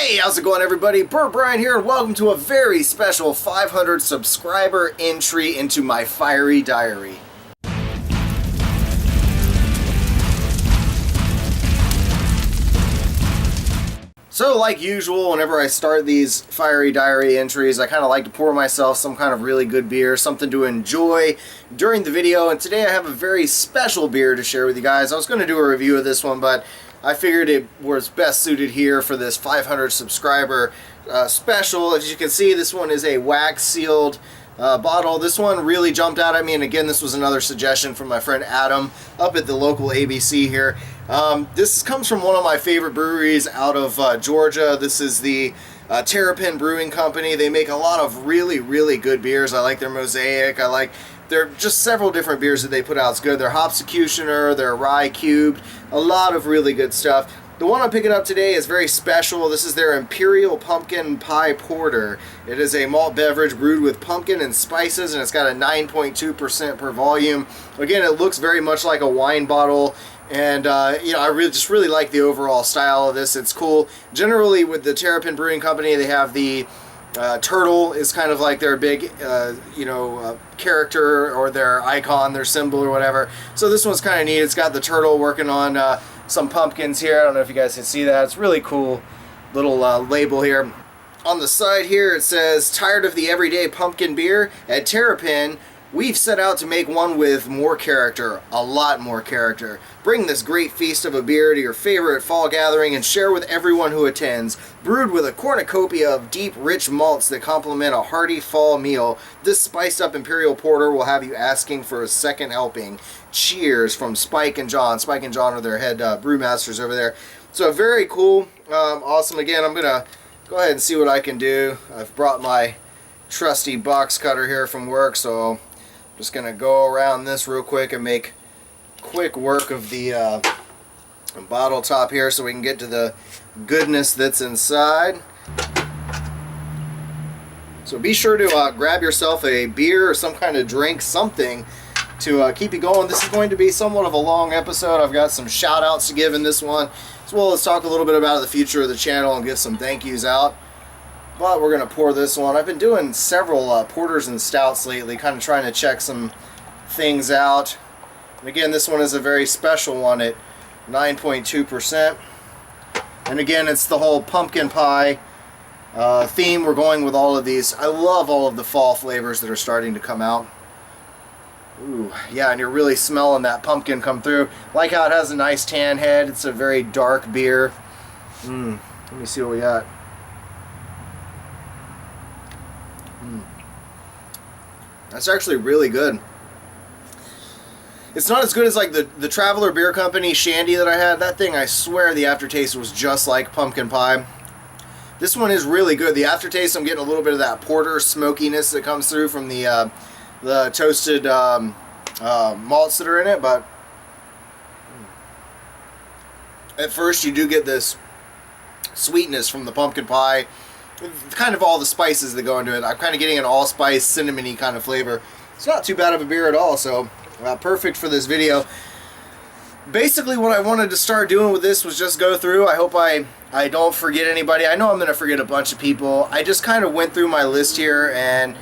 Hey, how's it going, everybody? Burt Bryan here, and welcome to a very special 500 subscriber entry into my fiery diary. So, like usual, whenever I start these fiery diary entries, I kind of like to pour myself some kind of really good beer, something to enjoy during the video, and today I have a very special beer to share with you guys. I was going to do a review of this one, but I figured it was best suited here for this 500 subscriber special. As you can see, this one is a wax sealed bottle. This one really jumped out at me, and again, this was another suggestion from my friend Adam up at the local ABC here. This comes from one of my favorite breweries out of Georgia. This is the Terrapin Brewing Company. They make a lot of really good beers. I like their Mosaic. They're just several different beers that they put out. It's good. Their Hopsecutioner, their Rye Cubed, a lot of really good stuff. The one I'm picking up today is very special. This is their Imperial Pumpkin Pie Porter. It is a malt beverage brewed with pumpkin and spices, and it's got a 9.2% per volume. Again, it looks very much like a wine bottle, and I really like the overall style of this. It's cool. Generally, with the Terrapin Brewing Company, they have the turtle is kind of like their big, character or their icon, their symbol or whatever. So this one's kind of neat. It's got the turtle working on some pumpkins here. I don't know if you guys can see that. It's really cool little label here. On the side here it says, "Tired of the everyday pumpkin beer? At Terrapin, we've set out to make one with more character, a lot more character. Bring this great feast of a beer to your favorite fall gathering and share with everyone who attends. Brewed with a cornucopia of deep, rich malts that complement a hearty fall meal, this spiced up Imperial Porter will have you asking for a second helping. Cheers," from Spike and John. Spike and John are their head brewmasters over there. So very cool, awesome. Again, I'm going to go ahead and see what I can do. I've brought my trusty box cutter here from work, so just going to go around this real quick and make quick work of the bottle top here so we can get to the goodness that's inside. So be sure to grab yourself a beer or some kind of drink, something to keep you going. This is going to be somewhat of a long episode. I've got some shout outs to give in this one, as well as talk a little bit about the future of the channel and get some thank yous out. But we're going to pour this one. I've been doing several porters and stouts lately, kind of trying to check some things out. And again, this one is a very special one at 9.2%. And again, it's the whole pumpkin pie theme. We're going with all of these. I love all of the fall flavors that are starting to come out. Ooh, yeah, and you're really smelling that pumpkin come through. Like how it has a nice tan head. It's a very dark beer. Let me see what we got. That's actually really good. It's not as good as like the Traveler Beer Company Shandy that I had. That thing, I swear the aftertaste was just like pumpkin pie. This one is really good. The aftertaste, I'm getting a little bit of that porter smokiness that comes through from the toasted malts that are in it, but at first you do get this sweetness from the pumpkin pie, kind of all the spices that go into it. I'm kind of getting an allspice, cinnamony kind of flavor. It's not too bad of a beer at all, so perfect for this video. Basically what I wanted to start doing with this was just go through. I hope I don't forget anybody. I know I'm going to forget a bunch of people. I just kind of went through my list here, and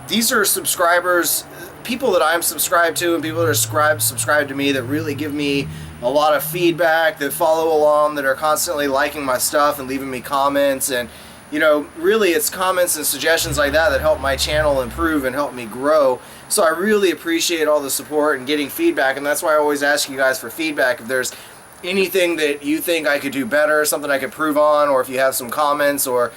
these are subscribers, people that I'm subscribed to, and people that are subscribed to me that really give me a lot of feedback, that follow along, that are constantly liking my stuff and leaving me comments. And really it's comments and suggestions like that that help my channel improve and help me grow. So I really appreciate all the support and getting feedback, and that's why I always ask you guys for feedback. If there's anything that you think I could do better, something I could improve on, or if you have some comments or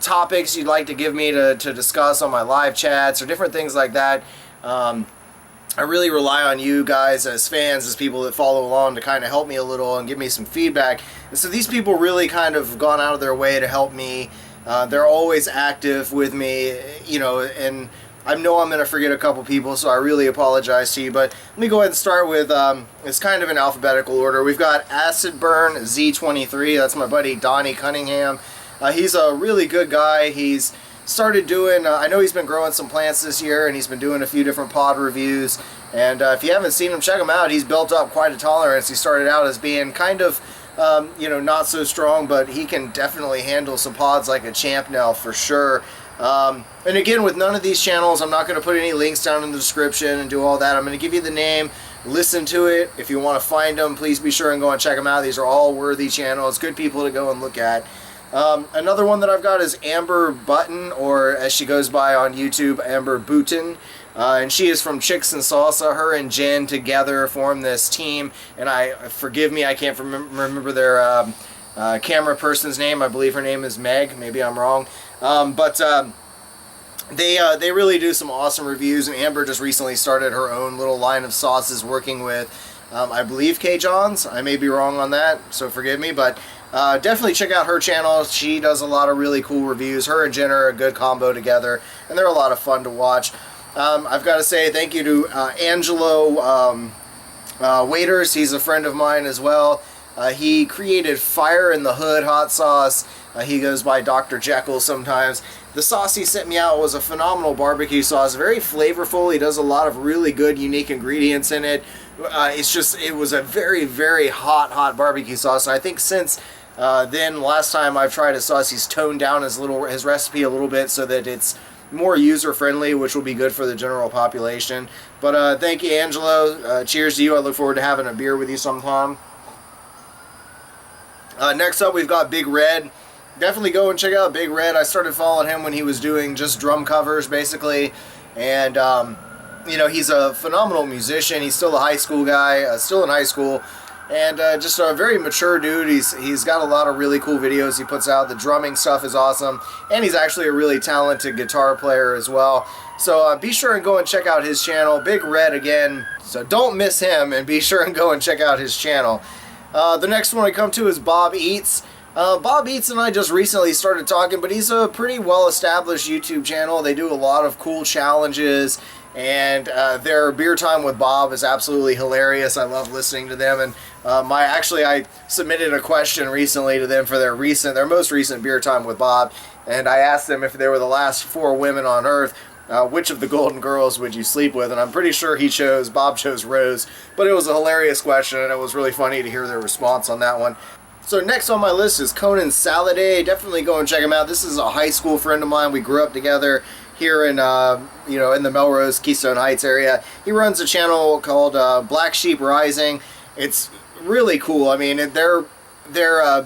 topics you'd like to give me to discuss on my live chats or different things like that, I really rely on you guys as fans, as people that follow along, to kind of help me a little and give me some feedback. And so these people really kind of gone out of their way to help me. They're always active with me, and I know I'm going to forget a couple people, so I really apologize to you. But let me go ahead and start with, it's kind of in alphabetical order. We've got Acid Burn Z23. That's my buddy Donnie Cunningham. He's a really good guy. He's started doing, I know he's been growing some plants this year, and he's been doing a few different pod reviews. And if you haven't seen him, check him out. He's built up quite a tolerance. He started out as being kind of not so strong, but he can definitely handle some pods like a champ now for sure. And again, with none of these channels, I'm not going to put any links down in the description and do all that. I'm going to give you the name, listen to it. If you want to find them, please be sure and go and check them out. These are all worthy channels, good people to go and look at. Another one that I've got is Amber Button, or as she goes by on YouTube, Amber Booten. And she is from Chicks and Salsa. Her and Jen together form this team. And forgive me, I can't remember their camera person's name. I believe her name is Meg. Maybe I'm wrong. They really do some awesome reviews. And Amber just recently started her own little line of sauces, working with, I believe, K. John's. I may be wrong on that, so forgive me. But definitely check out her channel. She does a lot of really cool reviews. Her and Jen are a good combo together, and they're a lot of fun to watch. I've got to say thank you to Angelo Waiters. He's a friend of mine as well. He created Fire in the Hood hot sauce. He goes by Dr. Jekyll sometimes. The sauce he sent me out was a phenomenal barbecue sauce, very flavorful. He does a lot of really good, unique ingredients in it. It was a very, very hot barbecue sauce. And I think since then, last time I've tried his sauce, he's toned down his recipe a little bit so that it's more user-friendly, which will be good for the general population. But thank you, Angelo. Cheers to you. I look forward to having a beer with you sometime. Next up, we've got Big Red. Definitely go and check out Big Red. I started following him when he was doing just drum covers, basically. And, he's a phenomenal musician. He's still a high school guy, still in high school. And just a very mature dude. He's got a lot of really cool videos he puts out. The drumming stuff is awesome. And he's actually a really talented guitar player as well. So be sure and go and check out his channel. Big Red again. So don't miss him, and be sure and go and check out his channel. The next one I come to is Bob Eats. Bob Eats and I just recently started talking, but he's a pretty well-established YouTube channel. They do a lot of cool challenges, and their Beer Time with Bob is absolutely hilarious. I love listening to them, and I submitted a question recently to them for their most recent Beer Time with Bob, and I asked them if they were the last 4 women on Earth, which of the Golden Girls would you sleep with? And I'm pretty sure Bob chose Rose, but it was a hilarious question, and it was really funny to hear their response on that one. So next on my list is Conan Saladay. Definitely go and check him out. This is a high school friend of mine. We grew up together here in in the Melrose, Keystone Heights area. He runs a channel called Black Sheep Rising. It's really cool. I mean, they're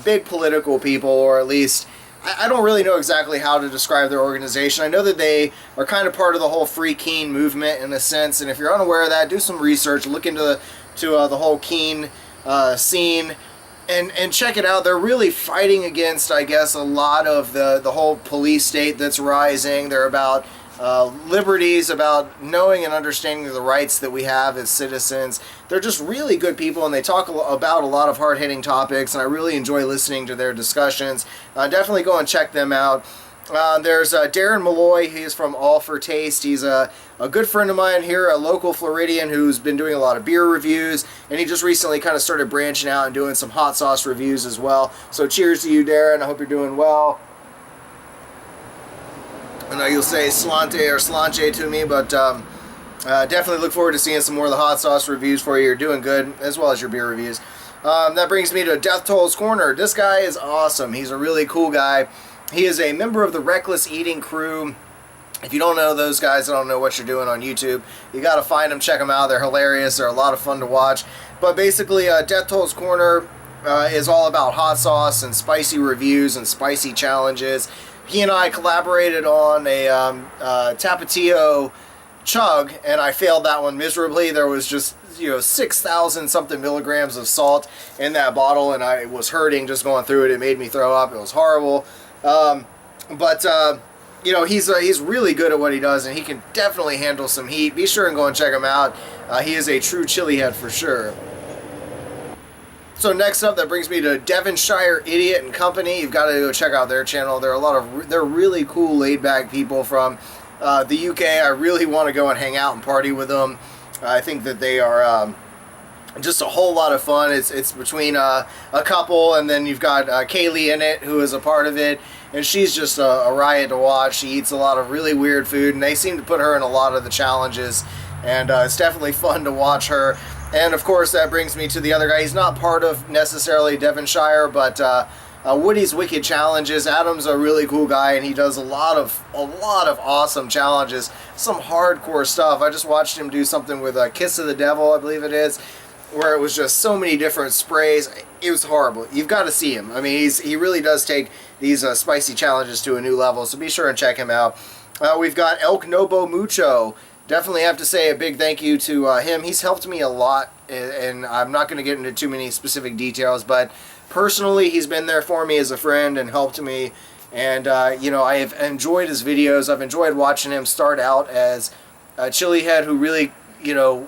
big political people, or at least I don't really know exactly how to describe their organization. I know that they are kind of part of the whole Free Keene movement in a sense, and if you're unaware of that, do some research, look into the whole Keene scene. And check it out. They're really fighting against, I guess, a lot of the whole police state that's rising. They're about liberties, about knowing and understanding the rights that we have as citizens. They're just really good people, and they talk about a lot of hard-hitting topics, and I really enjoy listening to their discussions. Definitely go and check them out. There's Darren Malloy. He's from All for Taste. He's a good friend of mine here, a local Floridian who's been doing a lot of beer reviews, and he just recently kind of started branching out and doing some hot sauce reviews as well. So cheers to you, Darren. I hope you're doing well. I know you'll say Slante or Slanche to me, but definitely look forward to seeing some more of the hot sauce reviews for you. You're doing good, as well as your beer reviews. That brings me to Death Toll's Corner. This guy is awesome. He's a really cool guy. He is a member of the Reckless Eating crew. If you don't know those guys, I don't know what you're doing on YouTube. You got to find them, check them out. They're hilarious. They're a lot of fun to watch. But basically, Death Toll's Corner is all about hot sauce and spicy reviews and spicy challenges. He and I collaborated on a Tapatio chug, and I failed that one miserably. There was just 6,000 something milligrams of salt in that bottle, and I was hurting just going through it. It made me throw up. It was horrible. He's really good at what he does, and he can definitely handle some heat. Be sure and go and check him out. He is a true chili head for sure. So next up, that brings me to Devonshire Idiot and Company. You've got to go check out their channel. They're really cool, laid-back people from the UK. I really want to go and hang out and party with them. I think that they are just a whole lot of fun. It's between a couple, and then you've got Kaylee in it, who is a part of it, and she's just a riot to watch. She eats a lot of really weird food, and they seem to put her in a lot of the challenges, and it's definitely fun to watch her. And of course, that brings me to the other guy. He's not part of necessarily Devonshire, but Woody's Wicked Challenges. Adam's a really cool guy, and he does a lot of awesome challenges, some hardcore stuff. I just watched him do something with a Kiss of the Devil, I believe it is, where it was just so many different sprays. It was horrible. You've got to see him. I mean, he really does take these spicy challenges to a new level, so be sure and check him out. We've got Elk Nobo Mucho. Definitely have to say a big thank you to him. He's helped me a lot, and I'm not going to get into too many specific details, but personally, he's been there for me as a friend and helped me. And, you know, I have enjoyed his videos. I've enjoyed watching him start out as a chili head who really, you know,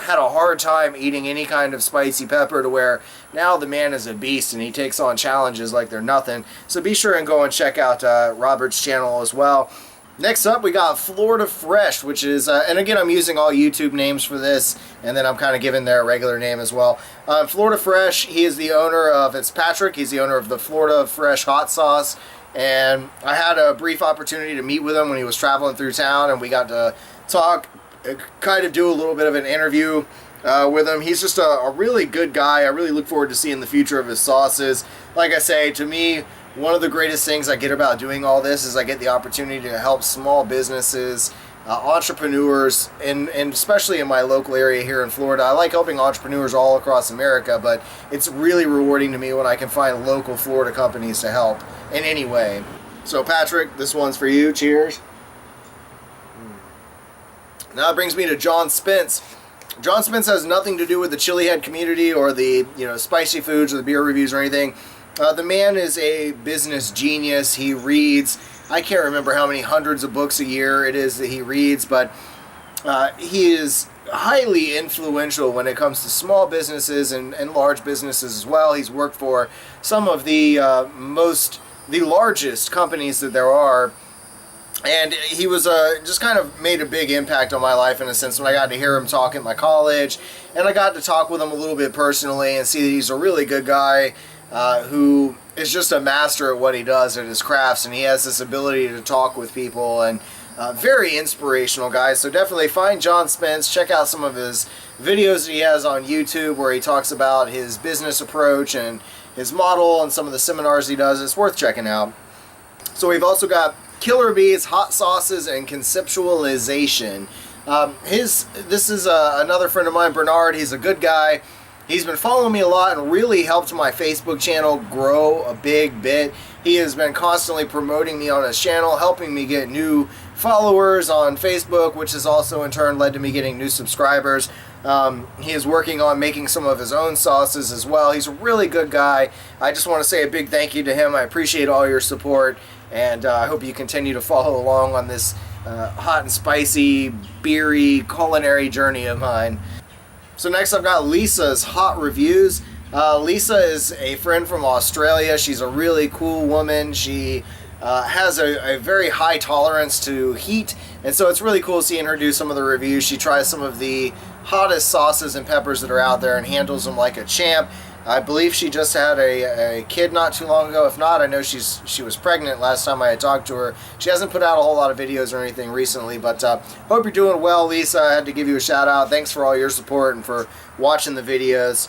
had a hard time eating any kind of spicy pepper, to where now the man is a beast and he takes on challenges like they're nothing. So be sure and go and check out Robert's channel as well. Next up, we got Florida Fresh, which is, and again, I'm using all YouTube names for this, and then I'm kind of giving their regular name as well. Florida Fresh, he is the owner of, it's Patrick, he's the owner of the Florida Fresh hot sauce, and I had a brief opportunity to meet with him when he was traveling through town, and we got to talk, kind of do a little bit of an interview with him. He's just a really good guy. I really look forward to seeing the future of his sauces. Like I say, to me, one of the greatest things I get about doing all this is I get the opportunity to help small businesses, entrepreneurs, and especially in my local area here in Florida. I like helping entrepreneurs all across America, but it's really rewarding to me when I can find local Florida companies to help in any way. So Patrick, this one's for you. Cheers. Now it brings me to John Spence. John Spence has nothing to do with the chili head community or the, you know, spicy foods or the beer reviews or anything. The man is a business genius. He reads, I can't remember how many hundreds of books a year it is that he reads, but he is highly influential when it comes to small businesses and large businesses as well. He's worked for some of the largest companies that there are, and he was just kind of made a big impact on my life in a sense when I got to hear him talk at my college, and I got to talk with him a little bit personally and see that he's a really good guy. Who is just a master at what he does at his crafts, and he has this ability to talk with people, and very inspirational guy. So definitely find John Spence, check out some of his videos that he has on YouTube where he talks about his business approach and his model and some of the seminars he does. It's worth checking out. So we've also got Killer Bees, Hot Sauces, and Conceptualization. This is another friend of mine, Bernard. He's a good guy. He's been following me a lot and really helped my Facebook channel grow a big bit. He has been constantly promoting me on his channel, helping me get new followers on Facebook, which has also in turn led to me getting new subscribers. He is working on making some of his own sauces as well. He's a really good guy. I just want to say a big thank you to him. I appreciate all your support, and I hope you continue to follow along on this hot and spicy, beery, culinary journey of mine. So next I've got Lisa's Hot Reviews. Lisa is a friend from Australia. She's a really cool woman. She has a very high tolerance to heat, and so it's really cool seeing her do some of the reviews. She tries some of the hottest sauces and peppers that are out there and handles them like a champ. I believe she just had a kid not too long ago. If not, I know she was pregnant last time I had talked to her. She hasn't put out a whole lot of videos or anything recently, but hope you're doing well, Lisa. I had to give you a shout out. Thanks for all your support and for watching the videos.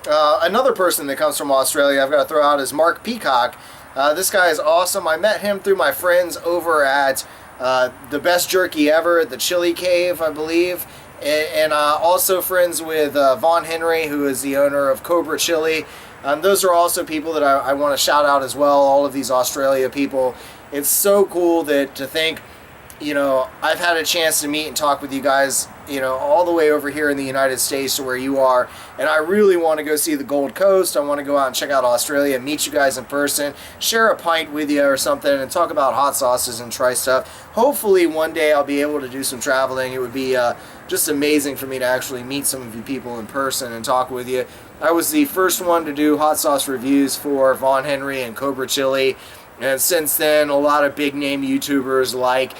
Another person that comes from Australia I've got to throw out is Mark Peacock. This guy is awesome. I met him through my friends over at The Best Jerky Ever at the Chili Cave, I believe. And also friends with Vaughn Henry, who is the owner of Cobra Chili. Those are also people that I want to shout out as well, all of these Australia people. It's so cool to think, you know, I've had a chance to meet and talk with you guys, you know, all the way over here in the United States to where you are, and I really want to go see the Gold Coast. I want to go out and check out Australia, meet you guys in person, share a pint with you or something, and talk about hot sauces and try stuff. Hopefully one day I'll be able to do some traveling. It would be just amazing for me to actually meet some of you people in person and talk with you. I was the first one to do hot sauce reviews for Vaughn Henry and Cobra Chili, and since then a lot of big name YouTubers like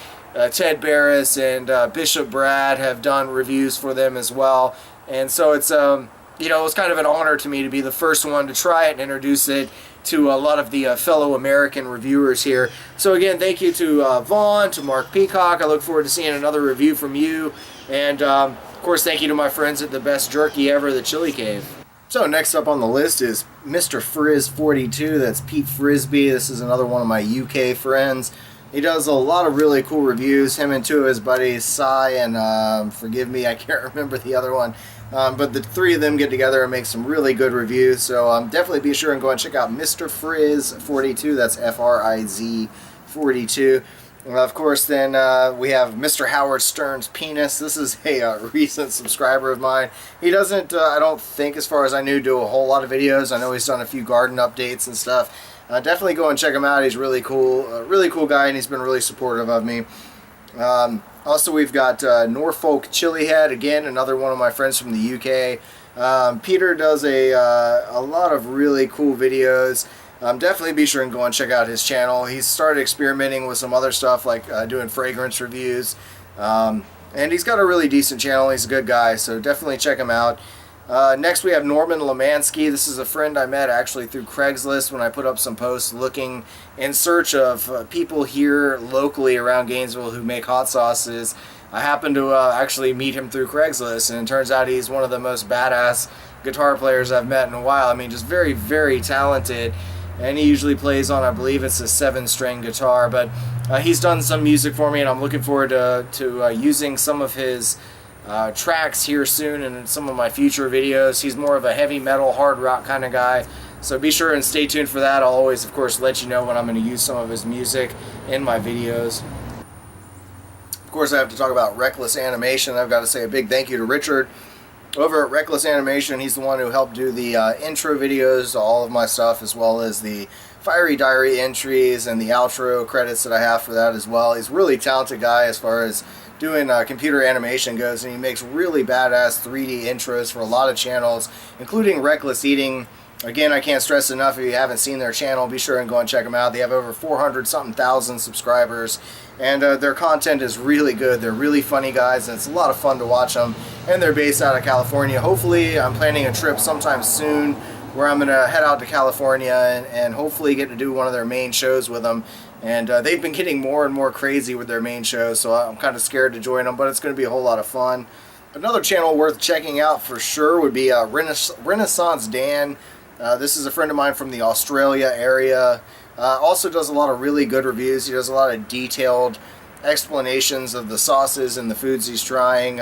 Ted Barris and Bishop Brad have done reviews for them as well, and so it's you know, it was kind of an honor to me to be the first one to try it and introduce it to a lot of the fellow American reviewers here. So again, thank you to Vaughn, to Mark Peacock. I look forward to seeing another review from you, and Of course, thank you to my friends at the best jerky ever, the Chili Cave. So next up on the list is Mr. Frizz42. That's Pete Frisbee. This is another one of my UK friends. He does a lot of really cool reviews. Him and two of his buddies, Cy and forgive me, I can't remember the other one. But the three of them get together and make some really good reviews. So definitely be sure and go and check out Mr. Frizz42. That's F-R-I-Z 42. Of course, then we have Mr. Howard Stern's Penis. This is a recent subscriber of mine. He doesn't, I don't think, as far as I knew, do a whole lot of videos. I know he's done a few garden updates and stuff. Definitely go and check him out. He's really cool guy, and he's been really supportive of me. Also, we've got Norfolk Chilihead, again, another one of my friends from the UK. Peter does a lot of really cool videos. Definitely be sure and go and check out his channel. He's started experimenting with some other stuff, like doing fragrance reviews. And he's got a really decent channel. He's a good guy, so definitely check him out. Next we have Norman Lemansky. This is a friend I met actually through Craigslist when I put up some posts looking in search of people here locally around Gainesville who make hot sauces. I happened to actually meet him through Craigslist, and it turns out he's one of the most badass guitar players I've met in a while. I mean, just very, very talented. And he usually plays on, I believe it's a 7-string guitar, but he's done some music for me, and I'm looking forward to using some of his tracks here soon and in some of my future videos. He's more of a heavy metal, hard rock kind of guy, so be sure and stay tuned for that. I'll always, of course, let you know when I'm going to use some of his music in my videos. Of course, I have to talk about Reckless Animation. I've got to say a big thank you to Richard over at Reckless Animation. He's the one who helped do the intro videos to all of my stuff, as well as the Fiery Diary entries and the outro credits that I have for that as well. He's a really talented guy as far as doing computer animation goes, and he makes really badass 3D intros for a lot of channels, including Reckless Eating. Again, I can't stress enough, if you haven't seen their channel, be sure and go and check them out. They have over 400-something thousand subscribers, and their content is really good. They're really funny guys, and it's a lot of fun to watch them, and they're based out of California. Hopefully, I'm planning a trip sometime soon where I'm going to head out to California and hopefully get to do one of their main shows with them. And they've been getting more and more crazy with their main shows, so I'm kind of scared to join them, but it's going to be a whole lot of fun. Another channel worth checking out for sure would be Renaissance Dan. This is a friend of mine from the Australia area. Also does a lot of really good reviews. He does a lot of detailed explanations of the sauces and the foods he's trying.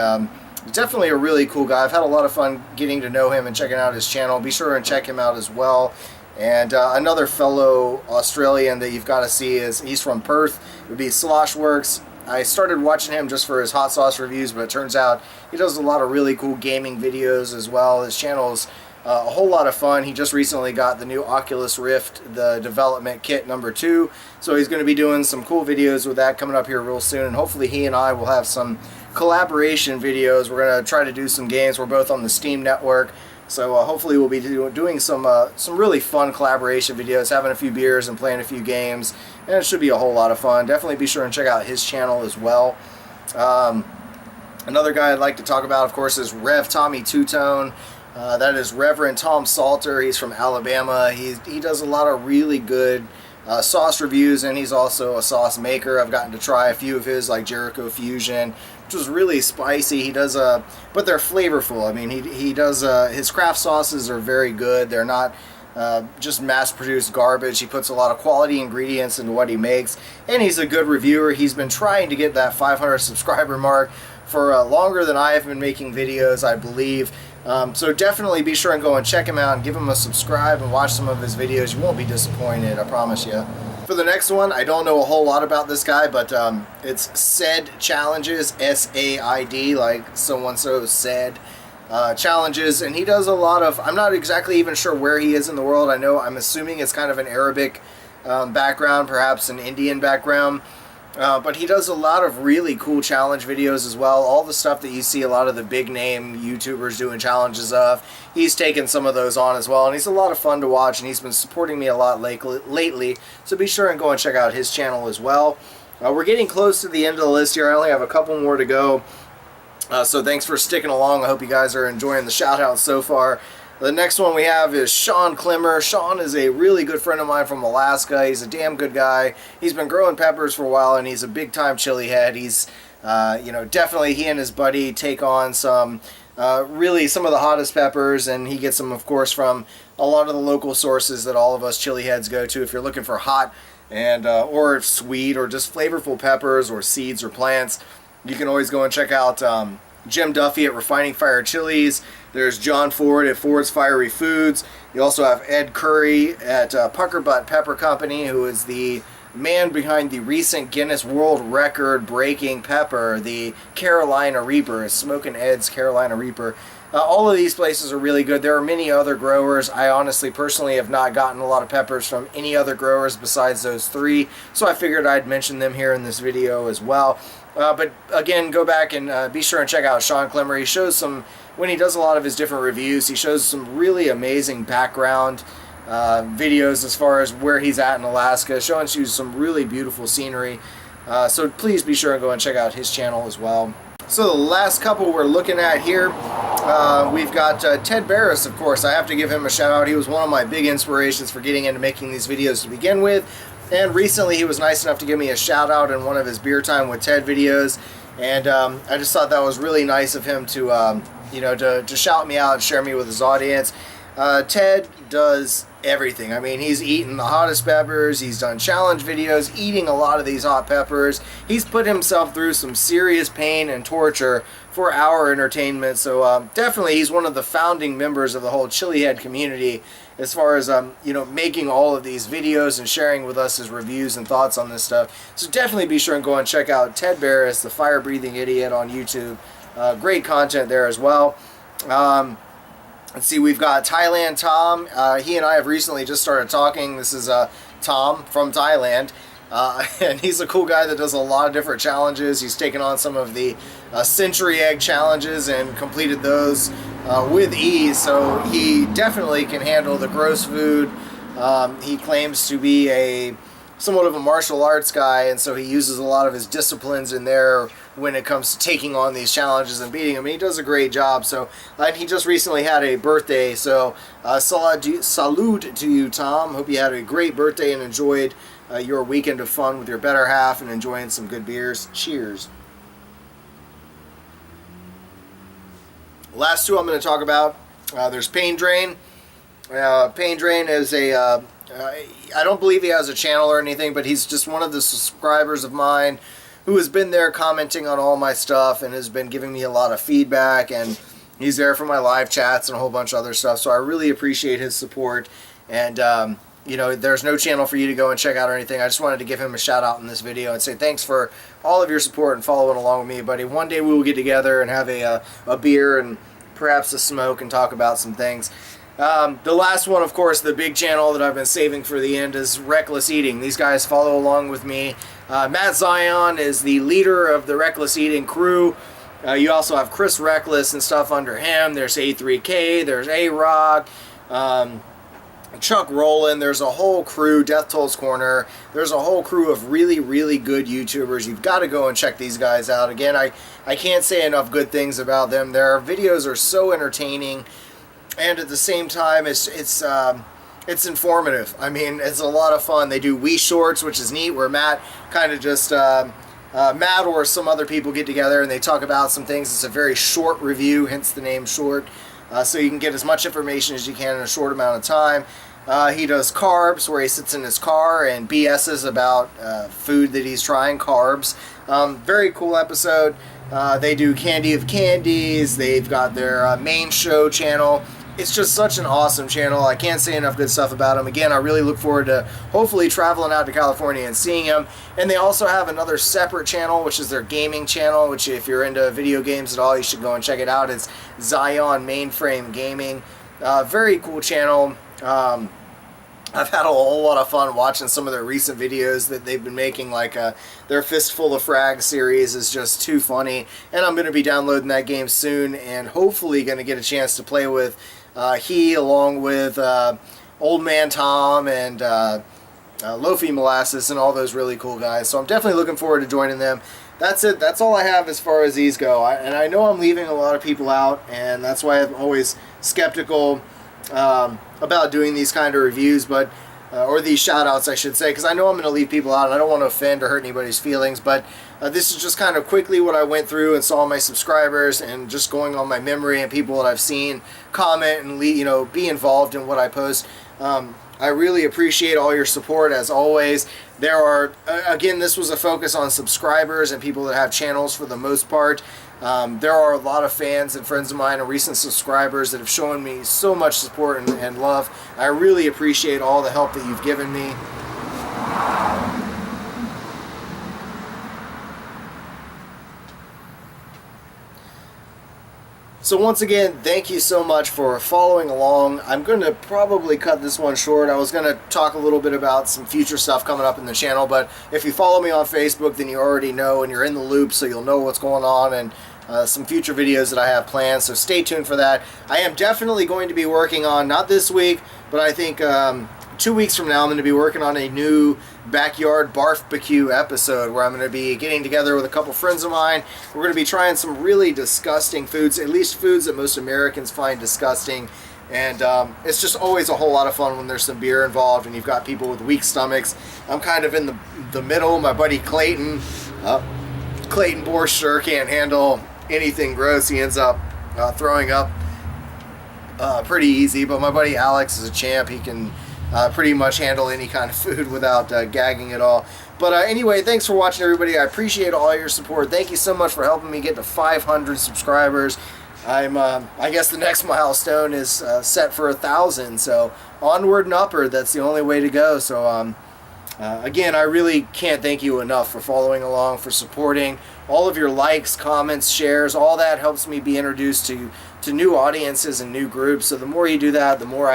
He's definitely a really cool guy. I've had a lot of fun getting to know him and checking out his channel. Be sure and check him out as well. And another fellow Australian that you've got to see is, he's from Perth. It would be Sloshworks. I started watching him just for his hot sauce reviews, but it turns out he does a lot of really cool gaming videos as well. His channel's a whole lot of fun. He just recently got the new Oculus Rift, the development kit number 2. So he's going to be doing some cool videos with that coming up here real soon. And hopefully he and I will have some collaboration videos. We're going to try to do some games. We're both on the Steam network. So hopefully we'll be doing some really fun collaboration videos, having a few beers and playing a few games. And it should be a whole lot of fun. Definitely be sure and check out his channel as well. Another guy I'd like to talk about, of course, is Rev Tommy Two-Tone. That is Reverend Tom Salter. He's from Alabama. He does a lot of really good sauce reviews, and he's also a sauce maker. I've gotten to try a few of his, like Jericho Fusion, which was really spicy. He does but they're flavorful. I mean, he does his craft sauces are very good. They're not just mass-produced garbage. He puts a lot of quality ingredients into what he makes, and he's a good reviewer. He's been trying to get that 500 subscriber mark for longer than I have been making videos, I believe. So definitely be sure and go and check him out and give him a subscribe and watch some of his videos. You won't be disappointed, I promise you. For the next one, I don't know a whole lot about this guy, but it's Said Challenges, S-A-I-D, like so-and-so said challenges, and he does a lot of, I'm not exactly even sure where he is in the world. I'm assuming it's kind of an Arabic background, perhaps an Indian background. But he does a lot of really cool challenge videos as well. All the stuff that you see a lot of the big name YouTubers doing challenges of, he's taken some of those on as well. And he's a lot of fun to watch, and he's been supporting me a lot lately. So be sure and go and check out his channel as well. We're getting close to the end of the list here. I only have a couple more to go. So thanks for sticking along. I hope you guys are enjoying the shout-outs so far. The next one we have is Sean Klimmer. Sean is a really good friend of mine from Alaska. He's a damn good guy. He's been growing peppers for a while, and he's a big-time chili head. He's Definitely he and his buddy take on really some of the hottest peppers, and he gets them, of course, from a lot of the local sources that all of us chili heads go to. If you're looking for hot and or sweet or just flavorful peppers or seeds or plants, you can always go and check out Jim Duffy at Refining Fire Chilies. There's John Ford at Ford's Fiery Foods. You also have Ed Curry at Pucker Butt Pepper Company, who is the man behind the recent Guinness World Record breaking pepper, the Carolina Reaper, Smokin' Ed's Carolina Reaper. All of these places are really good. There are many other growers. I honestly, personally, have not gotten a lot of peppers from any other growers besides those three, so I figured I'd mention them here in this video as well. But again, go back and be sure and check out Sean Clemmer. He shows when he does a lot of his different reviews, he shows some really amazing background videos as far as where he's at in Alaska, showing you some really beautiful scenery. So please be sure and go and check out his channel as well. So the last couple we're looking at here, we've got Ted Barris, of course. I have to give him a shout out. He was one of my big inspirations for getting into making these videos to begin with. And recently he was nice enough to give me a shout out in one of his Beer Time with Ted videos. And I just thought that was really nice of him to, to shout me out and share me with his audience. Ted does everything. I mean, he's eaten the hottest peppers, he's done challenge videos, eating a lot of these hot peppers. He's put himself through some serious pain and torture for our entertainment, so definitely he's one of the founding members of the whole chili head community as far as making all of these videos and sharing with us his reviews and thoughts on this stuff. So definitely be sure and go and check out Ted Barris, the Fire Breathing Idiot, on YouTube. Great content there as well. Let's see, we've got Thailand Tom. He and I have recently just started talking. This is Tom from Thailand. And he's a cool guy that does a lot of different challenges. He's taken on some of the century egg challenges and completed those with ease. So he definitely can handle the gross food. He claims to be somewhat of a martial arts guy, and so he uses a lot of his disciplines in there when it comes to taking on these challenges and beating them. And he does a great job. So and he just recently had a birthday, so salute to you, Tom. Hope you had a great birthday and enjoyed your weekend of fun with your better half and enjoying some good beers. Cheers. Last two I'm going to talk about, there's Pain Drain. Pain Drain is I don't believe he has a channel or anything, but he's just one of the subscribers of mine who has been there commenting on all my stuff and has been giving me a lot of feedback, and he's there for my live chats and a whole bunch of other stuff, so I really appreciate his support. And there's no channel for you to go and check out or anything. I just wanted to give him a shout out in this video and say thanks for all of your support and following along with me, buddy. One day we will get together and have a beer and perhaps a smoke and talk about some things. The last one, of course, the big channel that I've been saving for the end, is Reckless Eating. These guys follow along with me. Matt Zion is the leader of the Reckless Eating crew. You also have Chris Reckless and stuff under him. There's A3K, there's A-Rock, Chuck Rowland. There's a whole crew, Death Toll's Corner. There's a whole crew of really, really good YouTubers. You've got to go and check these guys out. Again, I can't say enough good things about them. Their videos are so entertaining, and at the same time, it's informative. I mean, it's a lot of fun. They do Wii Shorts, which is neat, where Matt kind of just Matt or some other people get together and they talk about some things. It's a very short review, hence the name Short. So you can get as much information as you can in a short amount of time. He does Carbs, where he sits in his car and BS's about food that he's trying, carbs. Very cool episode. They do Candy of Candies. They've got their main show channel. It's just such an awesome channel. I can't say enough good stuff about him. Again, I really look forward to hopefully traveling out to California and seeing him. And they also have another separate channel, which is their gaming channel, which if you're into video games at all, you should go and check it out. It's Zion Mainframe Gaming. Very cool channel. I've had a whole lot of fun watching some of their recent videos that they've been making, like their Fistful of Frag series is just too funny. And I'm going to be downloading that game soon and hopefully going to get a chance to play with along with Old Man Tom and Lofi Molasses and all those really cool guys. So I'm definitely looking forward to joining them. That's it. That's all I have as far as these go. And I know I'm leaving a lot of people out, and that's why I'm always skeptical about doing these kind of reviews, but or these shout-outs, I should say, because I know I'm going to leave people out, and I don't want to offend or hurt anybody's feelings, but this is just kind of quickly what I went through and saw my subscribers, and just going on my memory and people that I've seen comment and be involved in what I post. I really appreciate all your support, as always. There are, again, this was a focus on subscribers and people that have channels for the most part. There are a lot of fans and friends of mine and recent subscribers that have shown me so much support and love. I really appreciate all the help that you've given me. So once again, thank you so much for following along. I'm going to probably cut this one short. I was going to talk a little bit about some future stuff coming up in the channel, but if you follow me on Facebook, then you already know and you're in the loop, so you'll know what's going on, and some future videos that I have planned, so stay tuned for that. I am definitely going to be working on, not this week, but I think 2 weeks from now, I'm going to be working on a new backyard barbecue episode where I'm going to be getting together with a couple friends of mine. We're going to be trying some really disgusting foods, at least foods that most Americans find disgusting. And it's just always a whole lot of fun when there's some beer involved and you've got people with weak stomachs. I'm kind of in the middle. My buddy Clayton Borscher can't handle anything gross. He ends up throwing up pretty easy. But my buddy Alex is a champ. He can pretty much handle any kind of food without gagging at all. But anyway, thanks for watching, everybody. I appreciate all your support. Thank you so much for helping me get to 500 subscribers. I guess the next milestone is set for 1,000. So onward and upward. That's the only way to go. So again, I really can't thank you enough for following along, for supporting. All of your likes, comments, shares, all that helps me be introduced to new audiences and new groups. So the more you do that, the more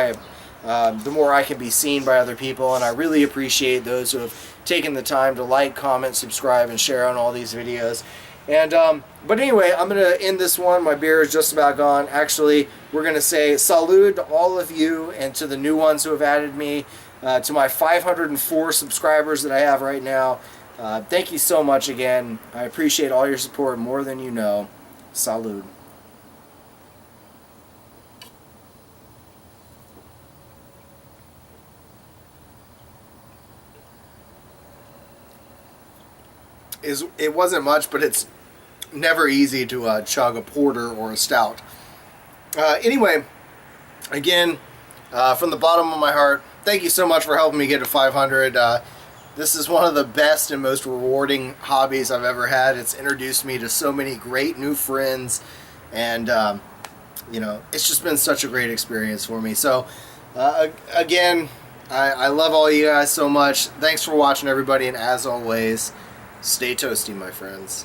I can be seen by other people, and I really appreciate those who have taken the time to like, comment, subscribe, and share on all these videos. And but anyway, I'm going to end this one. My beer is just about gone. Actually, we're going to say salud to all of you and to the new ones who have added me, to my 504 subscribers that I have right now. Thank you so much again. I appreciate all your support more than you know. Salud. It wasn't much, but it's never easy to chug a porter or a stout. Anyway, again, from the bottom of my heart, thank you so much for helping me get to 500. This is one of the best and most rewarding hobbies I've ever had. It's introduced me to so many great new friends, and it's just been such a great experience for me. So again, I love all you guys so much. Thanks for watching, everybody, and as always, stay toasty, my friends.